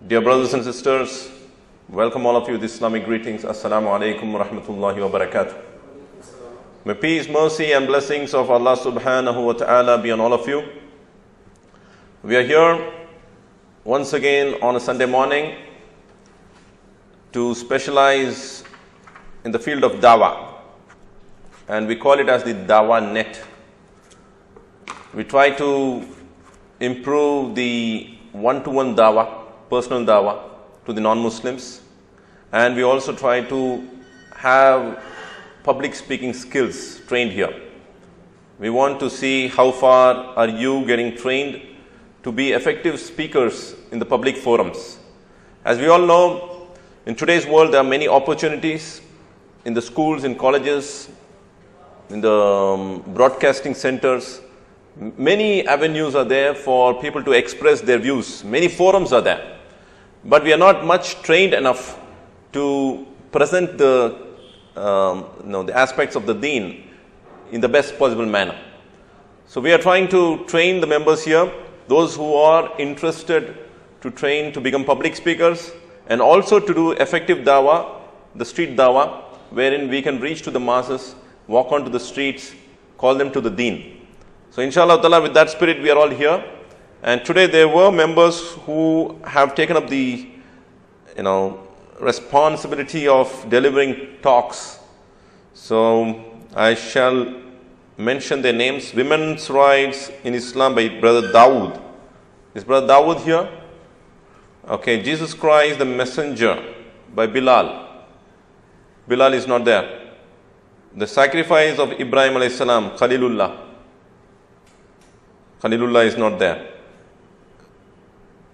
Dear brothers and sisters, welcome all of you with Islamic greetings. Assalamu alaikum wa rahmatullahi wa barakatuh. May peace, mercy and blessings of Allah subhanahu wa ta'ala be on all of you. We are here once again on a Sunday morning to specialize in the field of dawah, and we call it as the Dawah Net. We try to improve the one-to-one dawah, personal dawah to the non-Muslims, and we also try to have public speaking skills trained here. We want to see how far are you getting trained to be effective speakers in the public forums. As we all know, in today's world there are many opportunities in the schools, in colleges, in the broadcasting centers. Many avenues are there for people to express their views. Many forums are there. But we are not much trained enough to present the aspects of the deen in the best possible manner. So we are trying to train the members here, those who are interested to train to become public speakers and also to do effective dawah, the street dawah, wherein we can reach to the masses, walk onto the streets, call them to the deen. So inshallah ta'ala, with that spirit we are all here. And today there were members who have taken up the responsibility of delivering talks. So I shall mention their names. Women's Rights in Islam by Brother Dawood. Is Brother Dawood here? Okay. Jesus Christ the Messenger by Bilal. Bilal is not there. The Sacrifice of Ibrahim alayhi salam, Khalilullah. Khalilullah is not there.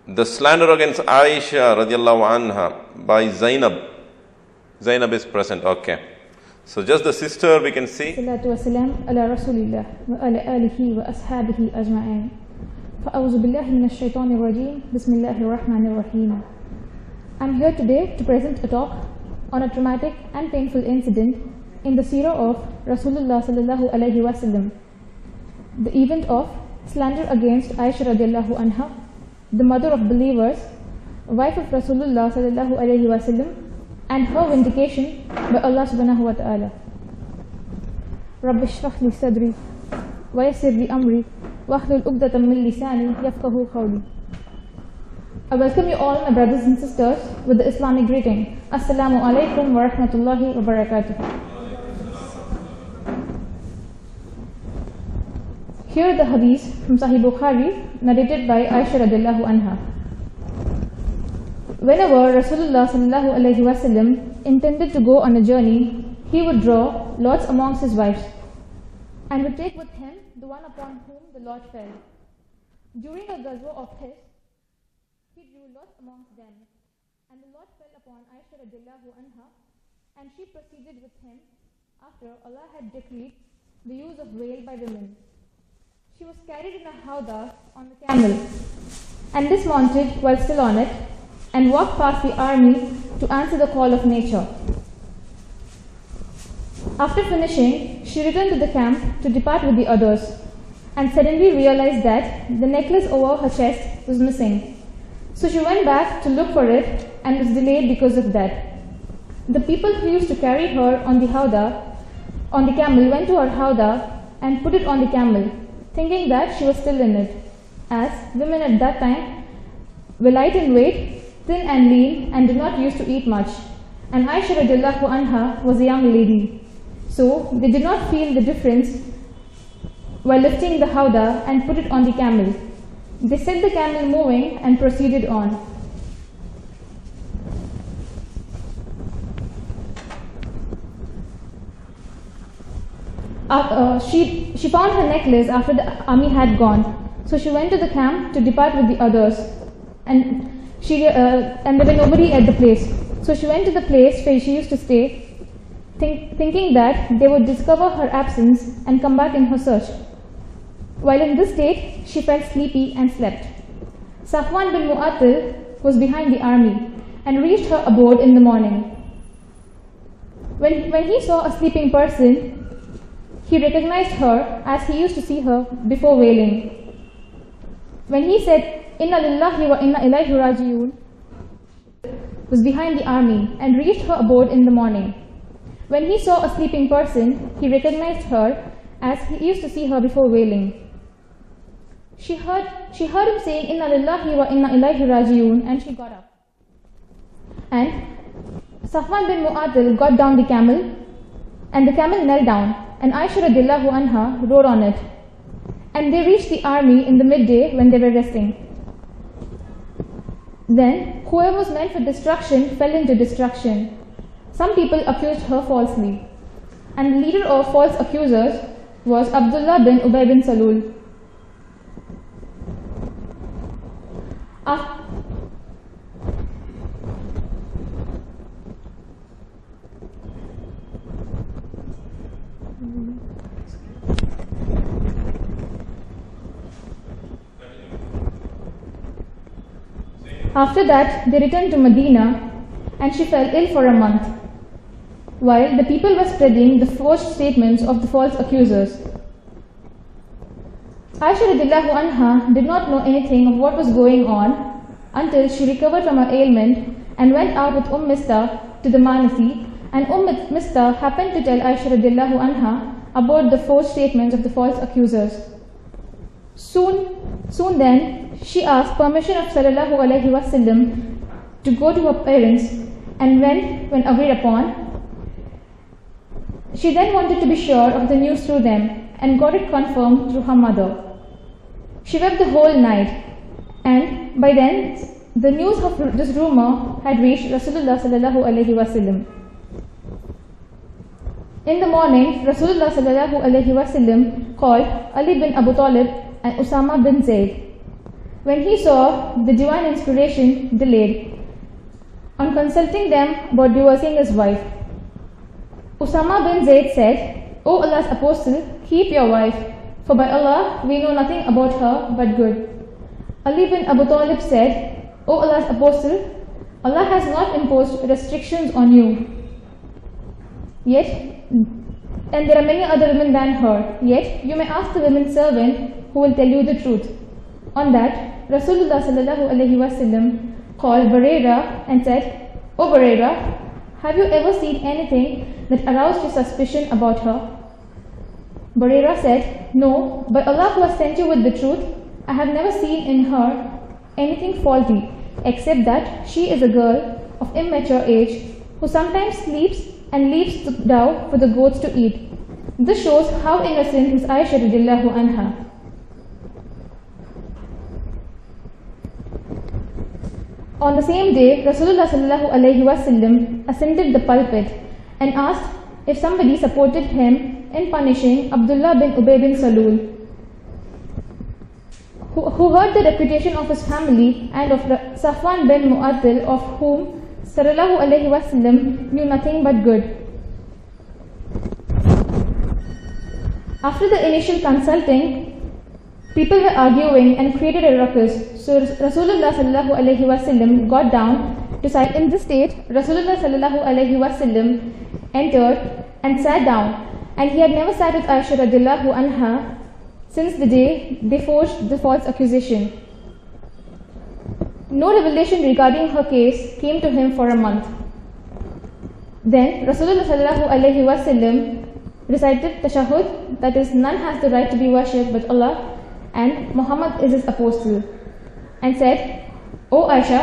The Slander against Aisha radiallahu anha by Zainab. Zainab is present. Okay. So just the sister we can see. Salatu wassalam ala rasulillah wa ala alihi wa ashabihi ajma'in. Fa'awzu billahi minash shaitanir rajim. Bismillahir rahmanir rahim. I'm here today to present a talk on a traumatic and painful incident in the seerah of Rasulullah sallallahu alaihi wasallam. The event of slander against Aisha radiallahu anha, the mother of believers, wife of Rasulullah sallallahu alaihi wasallam, and her vindication by Allah subhanahu wa ta'ala. Rabbi shrah li sadri wa yassir li amri wahlul 'uqdatam min lisani yafqahu qawli. I welcome you all, my brothers and sisters, with the Islamic greeting. Assalamu alaikum wa rahmatullahi wa barakatuh. Here the hadith from Sahih Bukhari, narrated by Aisha radiallahu anha. Whenever Rasulullah sallallahu alaihi wasallam intended to go on a journey, he would draw lots amongst his wives and would take with him the one upon whom the lot fell. During a ghazwa of his, he drew lots amongst them, and the lot fell upon Aisha radiallahu anha, and she proceeded with him after Allah had decreed the use of veil by women. She was carried in a howdah on the camel and dismounted while still on it and walked past the army to answer the call of nature. After finishing, she returned to the camp to depart with the others and suddenly realized that the necklace over her chest was missing. So she went back to look for it and was delayed because of that. The people who used to carry her on the camel went to her howdah and put it on the camel, thinking that she was still in it, as women at that time were light in weight, thin and lean, and did not used to eat much, and Aisha radiallahu anha was a young lady. So they did not feel the difference while lifting the howdah and put it on the camel. They set the camel moving and proceeded on. She found her necklace after the army had gone, so she went to the camp to depart with the others, and there were nobody at the place. So she went to the place where she used to stay, thinking that they would discover her absence and come back in her search. While in this state, she felt sleepy and slept. Safwan bin Mu'attal was behind the army and reached her abode in the morning. When he saw a sleeping person, he recognized her as he used to see her before wailing. When he said, "Inna lillahi wa inna ilayhi raji'un," was behind the army and reached her abode in the morning. When he saw a sleeping person, he recognized her as he used to see her before wailing. She heard him saying, "Inna lillahi wa inna ilayhi raji'un," and she got up. And Safwan bin Mu'attal got down the camel, and the camel knelt down, and Aisha radiallahu anha rode on it. And they reached the army in the midday when they were resting. Then whoever was meant for destruction fell into destruction. Some people accused her falsely, and the leader of false accusers was Abdullah bin Ubay bin Salul. After that, they returned to Medina, and she fell ill for a month, while the people were spreading the forged statements of the false accusers. Aisha radiallahu anha did not know anything of what was going on until she recovered from her ailment and went out with Mistah to the Manasi, and Mistah happened to tell Aisha radiallahu anha about the forged statements of the false accusers. Soon then, she asked permission of Sallallahu Alaihi Wasallam to go to her parents, and when agreed upon, she then wanted to be sure of the news through them and got it confirmed through her mother. She wept the whole night, and by then the news of this rumor had reached Rasulullah Sallallahu Alaihi Wasallam. In the morning, Rasulullah Sallallahu Alaihi Wasallam called Ali bin Abu Talib and Usama bin Zayd. When he saw the divine inspiration delayed, on consulting them about divorcing his wife, Usama bin Zayd said, "O Allah's Apostle, keep your wife, for by Allah we know nothing about her but good." Ali bin Abu Talib said, "O Allah's Apostle, Allah has not imposed restrictions on you. And there are many other women than her, yet you may ask the women servant who will tell you the truth." On that, Rasulullah Sallallahu Alaihi Wasallam called Buraira and said, "O Buraira, have you ever seen anything that aroused your suspicion about her?" Buraira said, "No, by Allah who has sent you with the truth, I have never seen in her anything faulty, except that she is a girl of immature age who sometimes sleeps and leaves the dough for the goats to eat." This shows how innocent is Aisha radiallahu anha. On the same day, Rasulullah Sallallahu Alaihi Wasallam ascended the pulpit and asked if somebody supported him in punishing Abdullah bin Ubay bin Salul, who heard the reputation of his family and of Safwan bin Mu'attal, of whom Sallallahu Alaihi Wasallam knew nothing but good. After the initial consulting, people were arguing and created a ruckus, so Rasulullah Sallallahu Alaihi Wasallam got down to side. In this state, Rasulullah Sallallahu Alaihi Wasallam entered and sat down, and he had never sat with Aisha radiallahu anha since the day they forged the false accusation. No revelation regarding her case came to him for a month. Then Rasulullah Sallallahu Alaihi Wasallam recited tashahhud, that is, none has the right to be worshipped but Allah, and Muhammad is his apostle, and said, "O Aisha,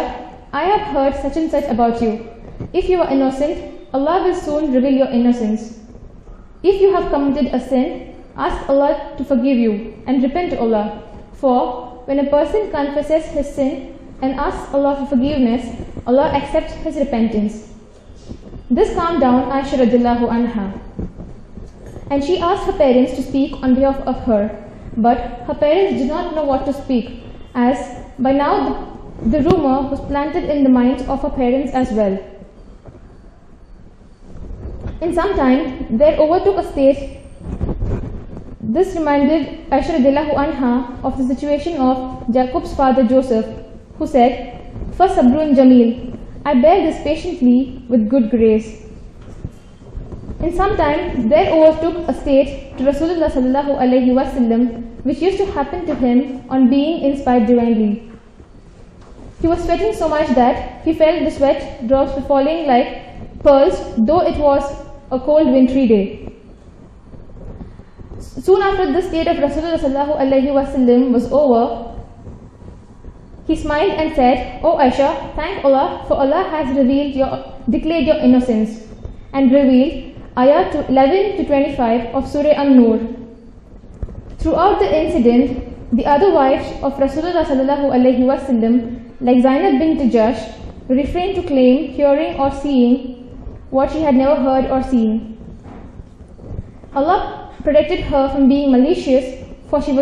I have heard such and such about you. If you are innocent, Allah will soon reveal your innocence. If you have committed a sin, ask Allah to forgive you and repent to Allah. For when a person confesses his sin and asks Allah for forgiveness, Allah accepts his repentance." This calmed down Aisha radiallahu anha, and she asked her parents to speak on behalf of her, but her parents did not know what to speak, as by now the rumor was planted in the minds of her parents as well. In some time, there overtook a state. This reminded Aisha radiallahu anha of the situation of Jacob's father Joseph, who said, "For sabrun jameel, I bear this patiently with good grace." In some time, there overtook a state to Rasulullah Sallallahu Alaihi Wasallam, which used to happen to him on being inspired divinely. He was sweating so much that he felt the sweat drops falling like pearls, though it was a cold wintry day. Soon after this state of Rasulullah sallallahu alaihi wasallam was over, he smiled and said, "O Aisha, thank Allah, for Allah has declared your innocence," and revealed ayah 11 to 25 of Surah An-Nur. Throughout the incident, the other wives of Rasulullah sallallahu alaihi wasallam, like Zainab bint Jash, refrained to claim hearing or seeing what she had never heard or seen. Allah protected her from being malicious, for she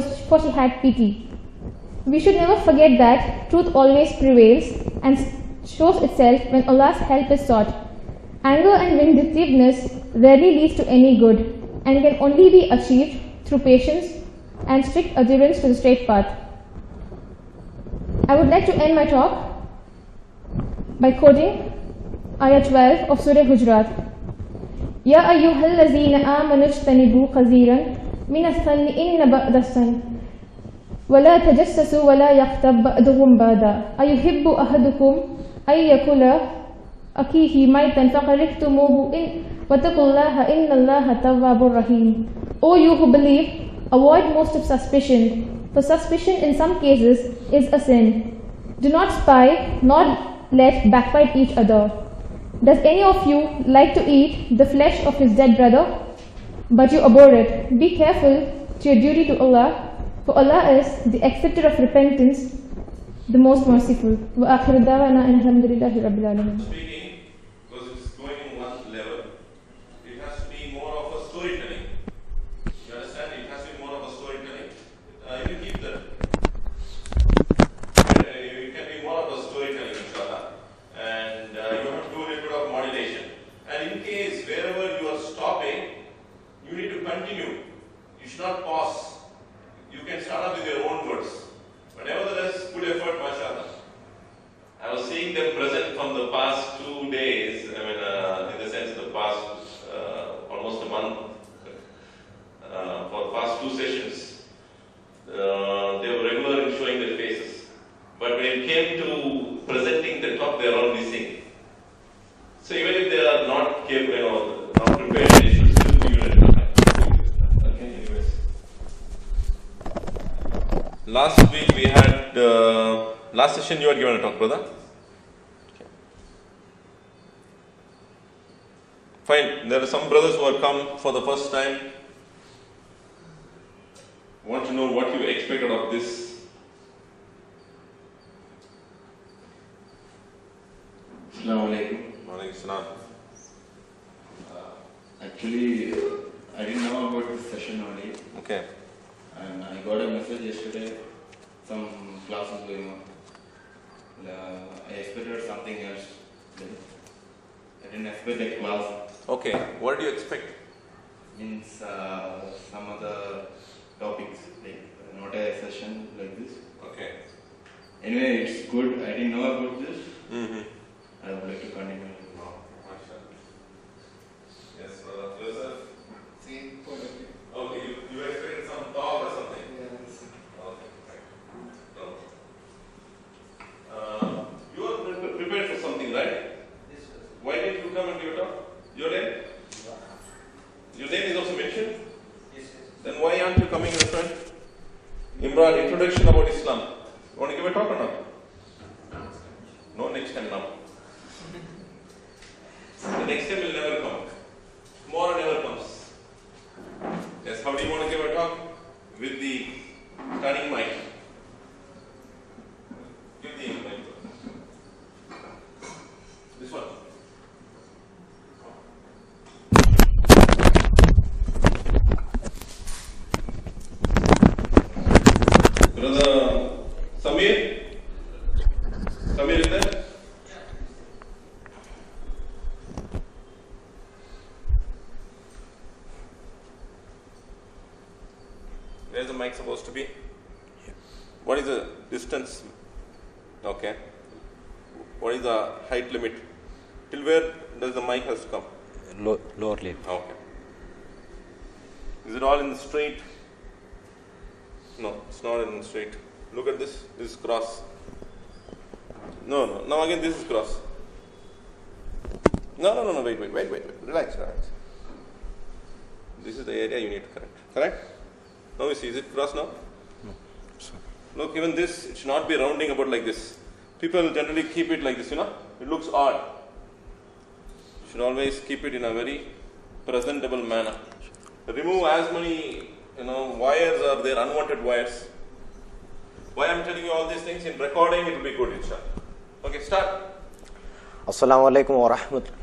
had pity. We should never forget that truth always prevails and shows itself when Allah's help is sought. Anger and vindictiveness rarely leads to any good and can only be achieved through patience and strict adherence to the straight path. I would like to end my talk by quoting ayah 12 of Surah Hujurat. Ya ayyuhallazina amanu ijtanibu kaseeran min as-sanni inna ba'da as-sanni ولا تجسسوا ولا يغتب بعضكم بعضا أيحب أحدكم أن يأكل أخيه ميتا فكرهتموه واتقوا الله إن الله تواب رحيم. O you who believe, avoid most of suspicion, for suspicion in some cases is a sin. Do not spy, nor let backbite each other. Does any of you like to eat the flesh of his dead brother? But you abhor it. Be careful to your duty to Allah, for Allah is the acceptor of repentance, the most merciful. Wa akhiru da'wana alhamdulillahi rabbil alamin. Speaking, because it's going in one level, it has to be more of a storytelling. You understand? It has to be more of a storytelling. You keep that. It can be more of a storytelling, inshallah. And you have to do a little bit of modulation. And in case wherever you are stopping, you need to continue. You should not pause. You can start off with your own words. But nevertheless, good effort, mashallah. I was seeing them present from the past 2 days, in the sense the past almost a month, for the past 2 sessions. They were regular in showing their faces. But when it came to presenting the talk, they are all missing. So even if they are not capable, not prepared, they should still give it a try. Okay, anyways. Last week we had, last session you had given a talk, brother. Okay. Fine, there are some brothers who have come for the first time. Want to know what you expected of this. Assalamu alaikum. Walaikum salam. Actually, I didn't know about this session only. Okay. And I got a message yesterday, some classes going on. I expected something else. I didn't expect a class. Okay, what do you expect? Means some other topics, like not a session like this. Okay. Anyway, it's good. I didn't know about this. Mm-hmm. I would like to continue. Yes, brother. Yourself? See, Okay, you expected some talk or something? yes. Okay, right. You are prepared for something, right? Yes, sir. Why didn't you come and give a talk? Your name? Your name is also mentioned? Yes, yes. Then why aren't you coming in front? Imran, introduction about Islam. You want to give a talk or not? No, next time now. The next time will never come. Tomorrow never comes. Yes, how do you want to give a talk? With the turning mic. Give the mic. This one. Brother Samir? Samir is there? Where's the mic supposed to be? What is the distance? Okay. What is the height limit? Till where does the mic has to come? Lower lip. Okay. Is it all in the straight? No, it's not in the straight. Look at this. This is cross. No. Now again this is cross. No. Wait. Relax. This is the area you need to correct. Correct? Now you see, is it cross now? No. Look, even this, it should not be rounding about like this. People generally keep it like this, you know. It looks odd. You should always keep it in a very presentable manner. Remove as many, wires are there, unwanted wires. Why I am telling you all these things? In recording, it will be good, inshallah. Okay, start. Assalamu alaikum wa rahmatullah.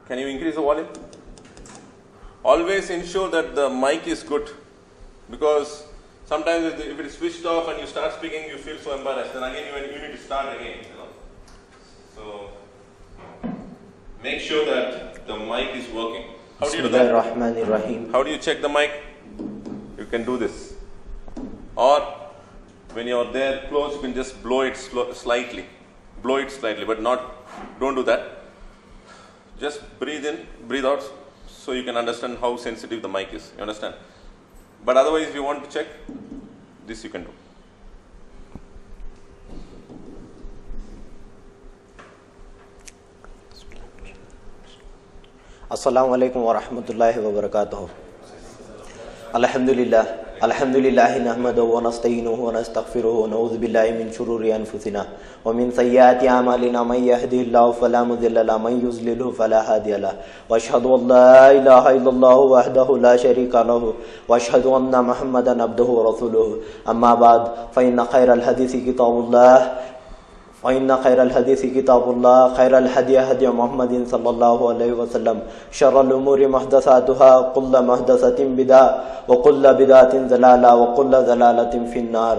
Can you increase the volume? Always ensure that the mic is good, because sometimes if it is switched off and you start speaking, you feel so embarrassed. Then again, you need to start again. So make sure that the mic is working. How do you do that? Bismillahirrahmanirrahim. How do you check the mic? You can do this, or when you are there close, you can just blow it slightly. Blow it slightly, but don't do that. Just breathe in, breathe out, so you can understand how sensitive the mic is. You understand? But otherwise, if you want to check, this you can do. Assalamu alaikum wa rahmatullahi wa barakatuh. Alhamdulillah nahmaduhu wa nasta'inuhu wa nastaghfiruhu wa na'udhu billahi min shururi anfusina wa min sayyiati a'malina man yahdihillahu fala mudilla lahu wa man yudlilhu fala hadiya lahu wa ashhadu an la ilaha illallah wahdahu la sharika lahu wa ashhadu anna Muhammadan abduhu wa rasuluhu. Amma ba'd, fa inna khayral hadithi kitabullah وإن خير الحديث كتاب الله خير الهدي هدي محمد صلى الله عليه وسلم شر الأمور محدثاتها كل محدثة بدعة وكل بدعة ضلالة وكل ضلالة في النار.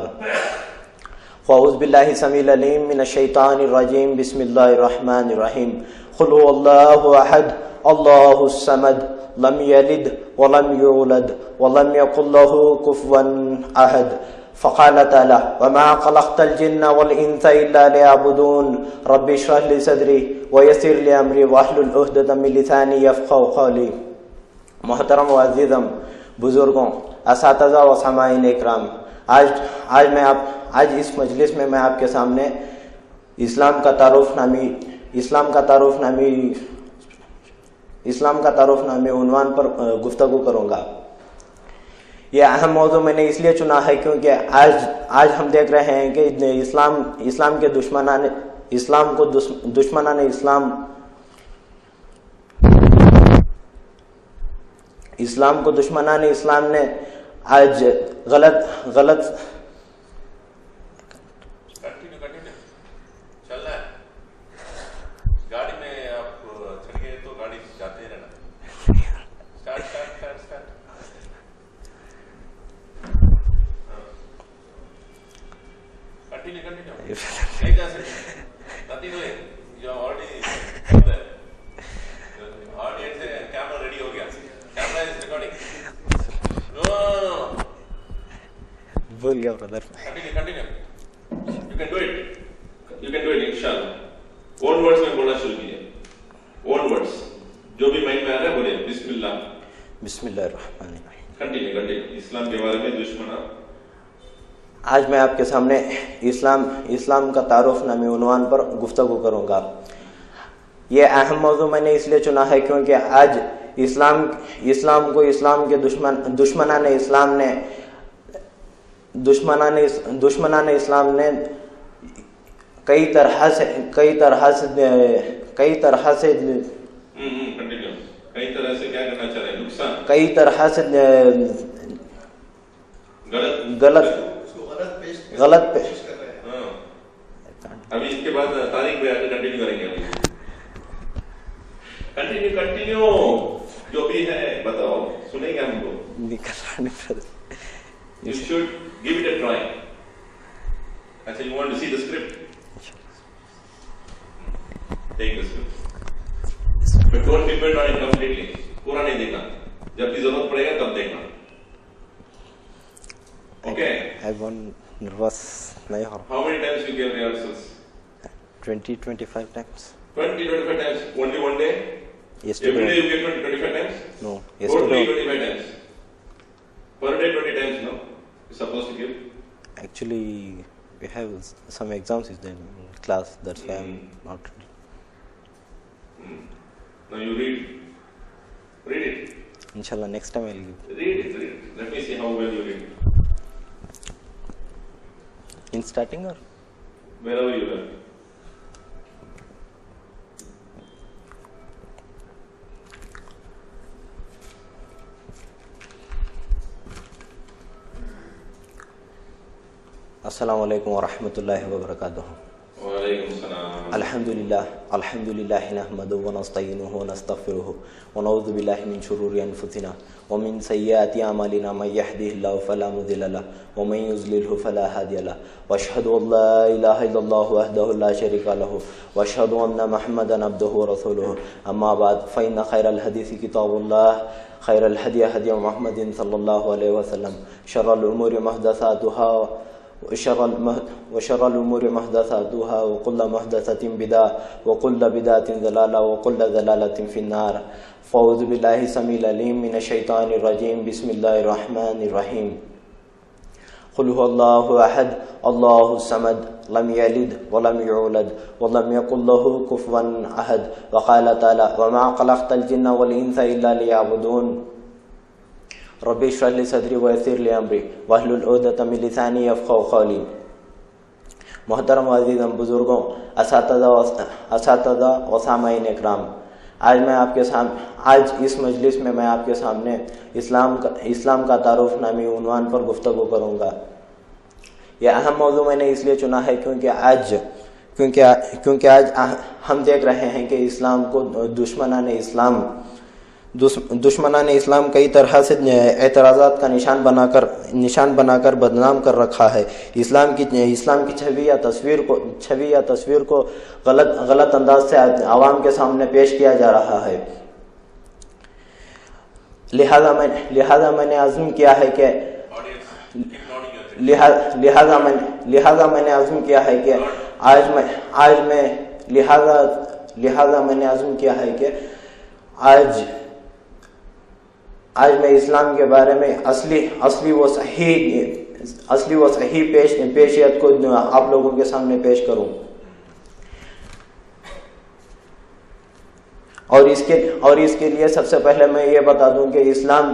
فأعوذ بالله السميع العليم من الشيطان الرجيم. بسم الله الرحمن الرحيم. قل هو الله أحد الله الصمد لم يلد ولم يولد ولم يكن له كفوا أحد. فقال تعالى وما خلقت الجن والإنس إلا ليعبدون رب اشرح لي صدري ويسر لي أمري واحلل عقدة من لساني يفقهوا قولي. محترم و عزیزم بزرگوں، اساتذہ و سامعین اکرام، آج اس مجلس میں آپ کے سامنے اسلام کا تعارف نامی عنوان پر گفتگو کروں گا. یہ اہم موضوع میں نے اس لیے چنا ہے کیونکہ آج ہم دیکھ رہے ہیں کہ اسلام کے دشمنان اسلام نے آج غلط گاڑی میں آپ چڑھ گئے تو گاڑی جاتے رہنا. Continue. Like that. Nothing doing. You are already there. The audience and camera ready ho gaya. Camera is recording. No. بھول گیا برادر. Continue. You can do it. Inshallah. Own words میں بولنا شروع کیجیے. Own words. جو بھی مائنڈ میں آ رہا ہے بولیے. بسم اللہ. بسم اللہ الرحمن الرحیم. Continue. اسلام کے بارے میں دشمنان. آج میں آپ کے سامنے اسلام کا تعارف نامی عنوان پر گفتگو کروں گا. یہ اہم موضوع میں نے اس لیے چنا ہے کیونکہ آج اسلام کو اسلام کے دشمنان اسلام نے کئی طرح سے غلط ابھی اس کے بعد تاریخ پہ آ کے کنٹینیو کریں گے. کنٹینیو جو بھی ہے بتاؤ, سنیں گے ہم کو. You should give it a try. اچھا, you want to see the script? Take the script. But don't depend on it completely. پورا نہیں دیکھنا, جب بھی ضرورت پڑے گا تب دیکھنا. Okay. I want nervous. How many times you gave rehearsals? 20-25 times. 20-25 times. Only one day? Yesterday. Every day you gave 20-25 times? No. Yesterday. Totally 25 times. Per day 20 times, no? You're supposed to give? Actually, we have some exams is there in class. That's why I'm not ready. Now you read it. Inshallah, next time I'll give. Read it. Let me see how well you read. In starting or? Wherever you learn. Assalamu alaikum wa rahmatullahi wa barakatuh. Wa alaikum salam. Alhamdulillah nahmaduhu wa nasta'inuhu wa nastaghfiruhu wa na'udhu billahi min shururi anfusina wa min sayyiati a'malina man yahdihillahu fala mudilla lahu wa man yudlilhu fala hadiya lahu wa ashhadu an la ilaha illallah wahdahu la sharika lahu wa ashhadu anna Muhammadan abduhu wa rasuluhu. Amma ba'd, fa inna khayral hadithi kitabullah khayral hadi hadi Muhammadin sallallahu alayhi wa sallam sharral umuri muhdathatuha وشر الأمور محدثاتها وكل محدثة بدعة وكل بدعة ضلالة وكل ضلالة في النار. فأعوذ بالله السميع العليم من الشيطان الرجيم. بسم الله الرحمن الرحيم. قل هو الله أحد الله الصمد لم يلد ولم يولد ولم يكن له كفوا أحد. وقال تعالى وما خلقت الجن والإنس إلا ليعبدون. ربی اشرح لی صدری ویسر لی امری واحلل عقدۃ من لسانی یفقہوا قولی. محترم و عزیزم بزرگوں، اساتذہ و سامعین اکرام، آج اس مجلس میں میں آپ کے سامنے اسلام کا تعارف نامی عنوان پر گفتگو کروں گا. یہ اہم موضوع میں نے اس لیے چنا ہے کیونکہ آج ہم دیکھ رہے ہیں کہ اسلام کو دشمنان اسلام کئی طرح سے اعتراضات کا نشان بنا کر بدنام کر رکھا ہے. اسلام کی چھوی یا تصویر کو غلط انداز سے عوام کے سامنے پیش کیا جا رہا ہے. لہذا میں نے عزم کیا ہے کہ آج میں اسلام کے بارے میں اصلی و صحیح پیشیت کو آپ لوگوں کے سامنے پیش کروں. اور اس کے لیے سب سے پہلے میں یہ بتا دوں کہ اسلام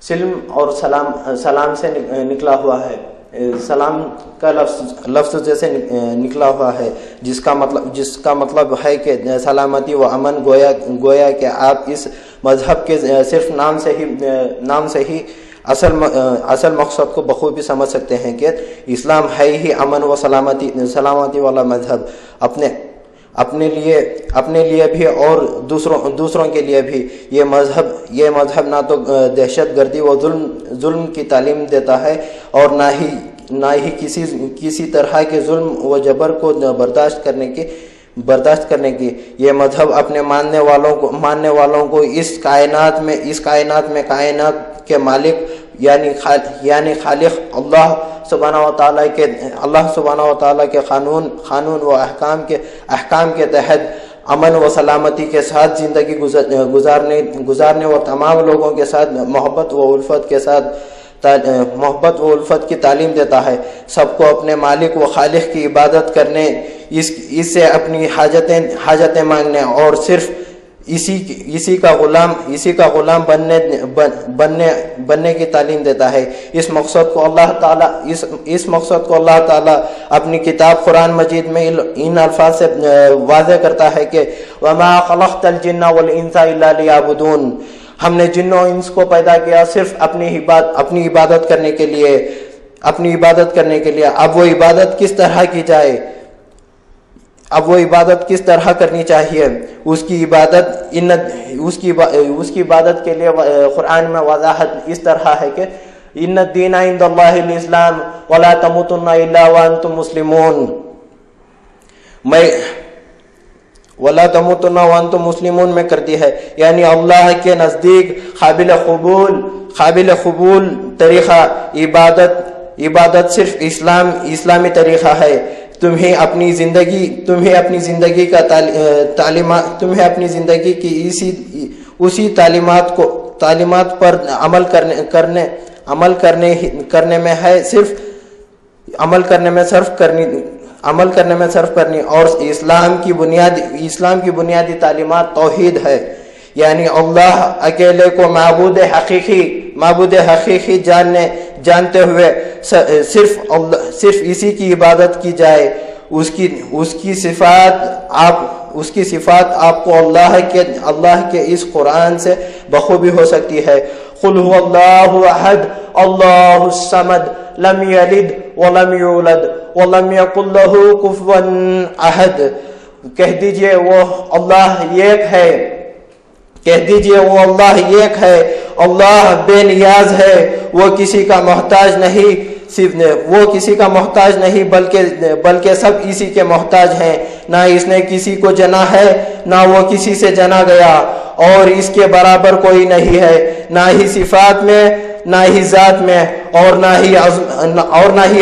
سلم اور سلام سے نکلا ہوا ہے. سلام کا لفظ جیسے نکلا ہوا ہے جس کا مطلب ہے کہ سلامتی و امن. گویا کہ آپ اس مذہب کے صرف نام سے ہی اصل مقصد کو بخوبی سمجھ سکتے ہیں کہ اسلام ہے ہی امن و سلامتی والا مذہب. اپنے لیے بھی اور دوسروں کے لیے بھی یہ مذہب نہ تو دہشت گردی و ظلم کی تعلیم دیتا ہے اور نہ ہی کسی طرح کے ظلم و جبر کو برداشت کرنے کی. یہ مذہب اپنے ماننے والوں کو اس کائنات میں کائنات کے مالک یعنی خالق اللہ سبحانہ و تعالیٰ کے قانون و احکام کے تحت امن و سلامتی کے ساتھ زندگی گزارنے و تمام لوگوں کے ساتھ محبت و الفت کی تعلیم دیتا ہے. سب کو اپنے مالک و خالق کی عبادت کرنے، اس سے اپنی حاجتیں مانگنے اور صرف اسی کا غلام بننے کی تعلیم دیتا ہے. اس مقصد کو اللہ تعالی اپنی کتاب قرآن مجید میں ان الفاظ سے واضح کرتا ہے کہ وما خلقت الجن والانس الا ليعبدون. ہم نے جن و انس کو پیدا کیا صرف اپنی عبادت کرنے کے لیے. اب وہ عبادت کس طرح کی جائے، اب وہ عبادت کس طرح کرنی چاہیے؟ اس کی عبادت کے لیے قرآن میں وضاحت اس طرح ہے کہ ان الدین عند اللہ الاسلام ولا تموتن الا وانتم مسلمون. ولا تموتن وانتم مسلمون میں کرتی ہے، یعنی اللہ کے نزدیک قابل قبول طریقہ عبادت صرف اسلامی طریقہ ہے. تمہیں اپنی زندگی کی اسی تعلیمات پر عمل کرنے میں ہے صرف عمل کرنے میں صرف کرنی اور اسلام کی بنیادی تعلیمات توحید ہے، یعنی اللہ اکیلے کو معبود حقیقی جانتے ہوئے صرف اسی کی عبادت کی جائے. اس کی صفات آپ کو اللہ کے اس قرآن سے بخوبی ہو سکتی ہے. قل هو اللہ احد اللہ الصمد لم یلد ولم یولد ولم یکن له کفوا احد. کہہ دیجئے وہ اللہ ایک ہے، اللہ بے نیاز ہے، وہ کسی کا محتاج نہیں بلکہ سب اسی کے محتاج ہیں. نہ اس نے کسی کو جنا ہے نہ وہ کسی سے جنا گیا، اور اس کے برابر کوئی نہیں ہے، نہ ہی صفات میں نہ ہی ذات میں اور نہ ہی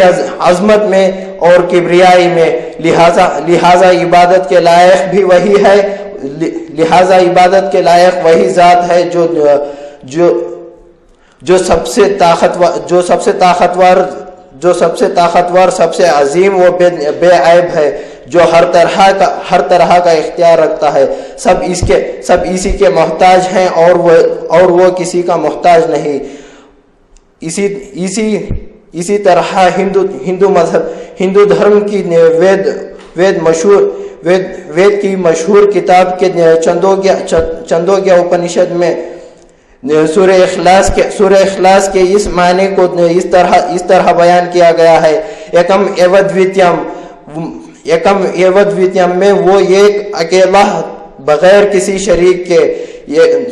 عظمت میں اور کبریائی میں. لہذا عبادت کے لائق بھی وہی ہے، لہذا عبادت کے لائق وہی ذات ہے جو سب سے طاقتور سب سے عظیم و بے عیب ہے، جو ہر طرح کا اختیار رکھتا ہے. سب اسی کے محتاج ہیں اور وہ کسی کا محتاج نہیں. اسی طرح ہندو دھرم کی وید کی مشہور کتاب کے چندوگیا اپنشد میں سورہ اخلاص کے اس معنی کو اس طرح بیان کیا گیا ہے. ایکم ایودویتیم میں وہ ایک اکیلا بغیر کسی شریک کے،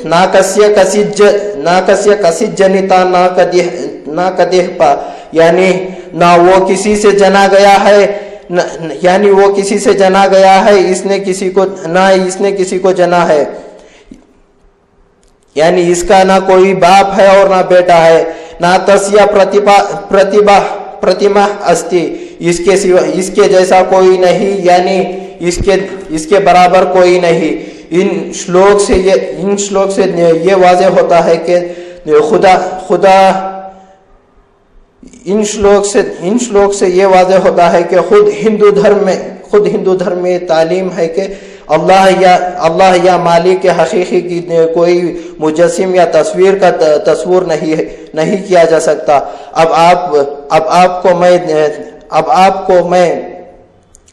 ناکسیہ کسیج جنیتا ناکدہ پا، یعنی نہ وہ کسی سے جنا گیا ہے اس نے کسی کو جنا ہے، یعنی اس کا نہ کوئی باپ ہے اور نہ بیٹا ہے. نہ تسیہ پرتیما استی، اس کے جیسا کوئی نہیں، یعنی اس کے برابر کوئی نہیں. ان شلوک سے یہ واضح ہوتا ہے کہ خود ہندو دھرم میں تعلیم ہے کہ اللہ یا مالک حقیقی کی کوئی مجسم یا تصور نہیں کیا جا سکتا.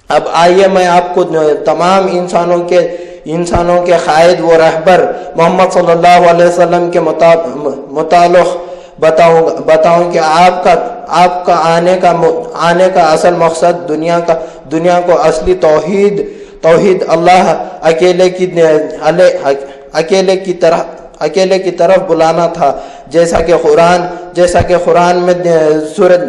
اب آئیے میں آپ کو تمام انسانوں کے قائد و رہبر محمد صلی اللہ علیہ وسلم کے متعلق بتاؤں کہ آپ کا آنے کا اصل مقصد دنیا کو اصلی توحید اللہ اکیلے کی طرف بلانا تھا، جیسا کہ قرآن میں سورۃ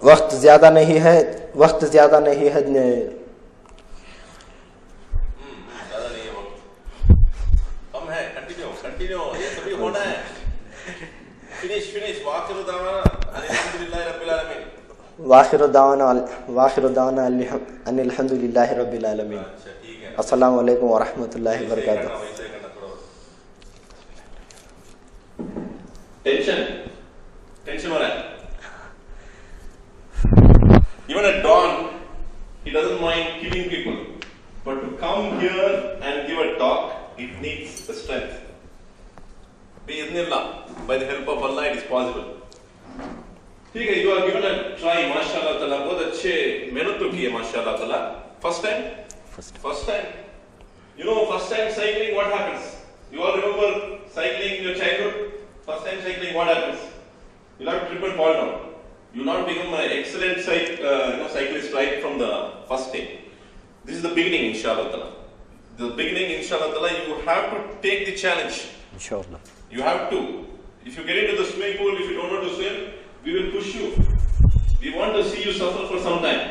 وقت زیادہ نہیں ہے کم ہے. کنٹینیو یہ سبھی ہونا ہے. فنش واخر دعوانا ان الحمد للہ رب العالمین. السلام علیکم ورحمۃ اللہ وبرکاتہ. ٹینشن ہو رہا ہے. Even at dawn, he doesn't mind killing people. But to come here and give a talk, it needs the strength. Bi-idhnillah, by the help of Allah, it is possible. ٹھیک ہے, you are given a try, mashallah ta'ala. بہت اچھے محنت تو کی ہے, mashallah ta'ala. First time? First time. You know, first time cycling, what happens? You all remember cycling in your childhood? First time cycling, what happens? You'll have to trip and fall down. You will not become an excellent cyclist right from the first day. This is the beginning, inshallah ta'ala. The beginning, inshallah ta'ala, you have to take the challenge. Inshallah. You have to. If you get into the swimming pool, if you don't know to swim, we will push you. We want to see you suffer for some time.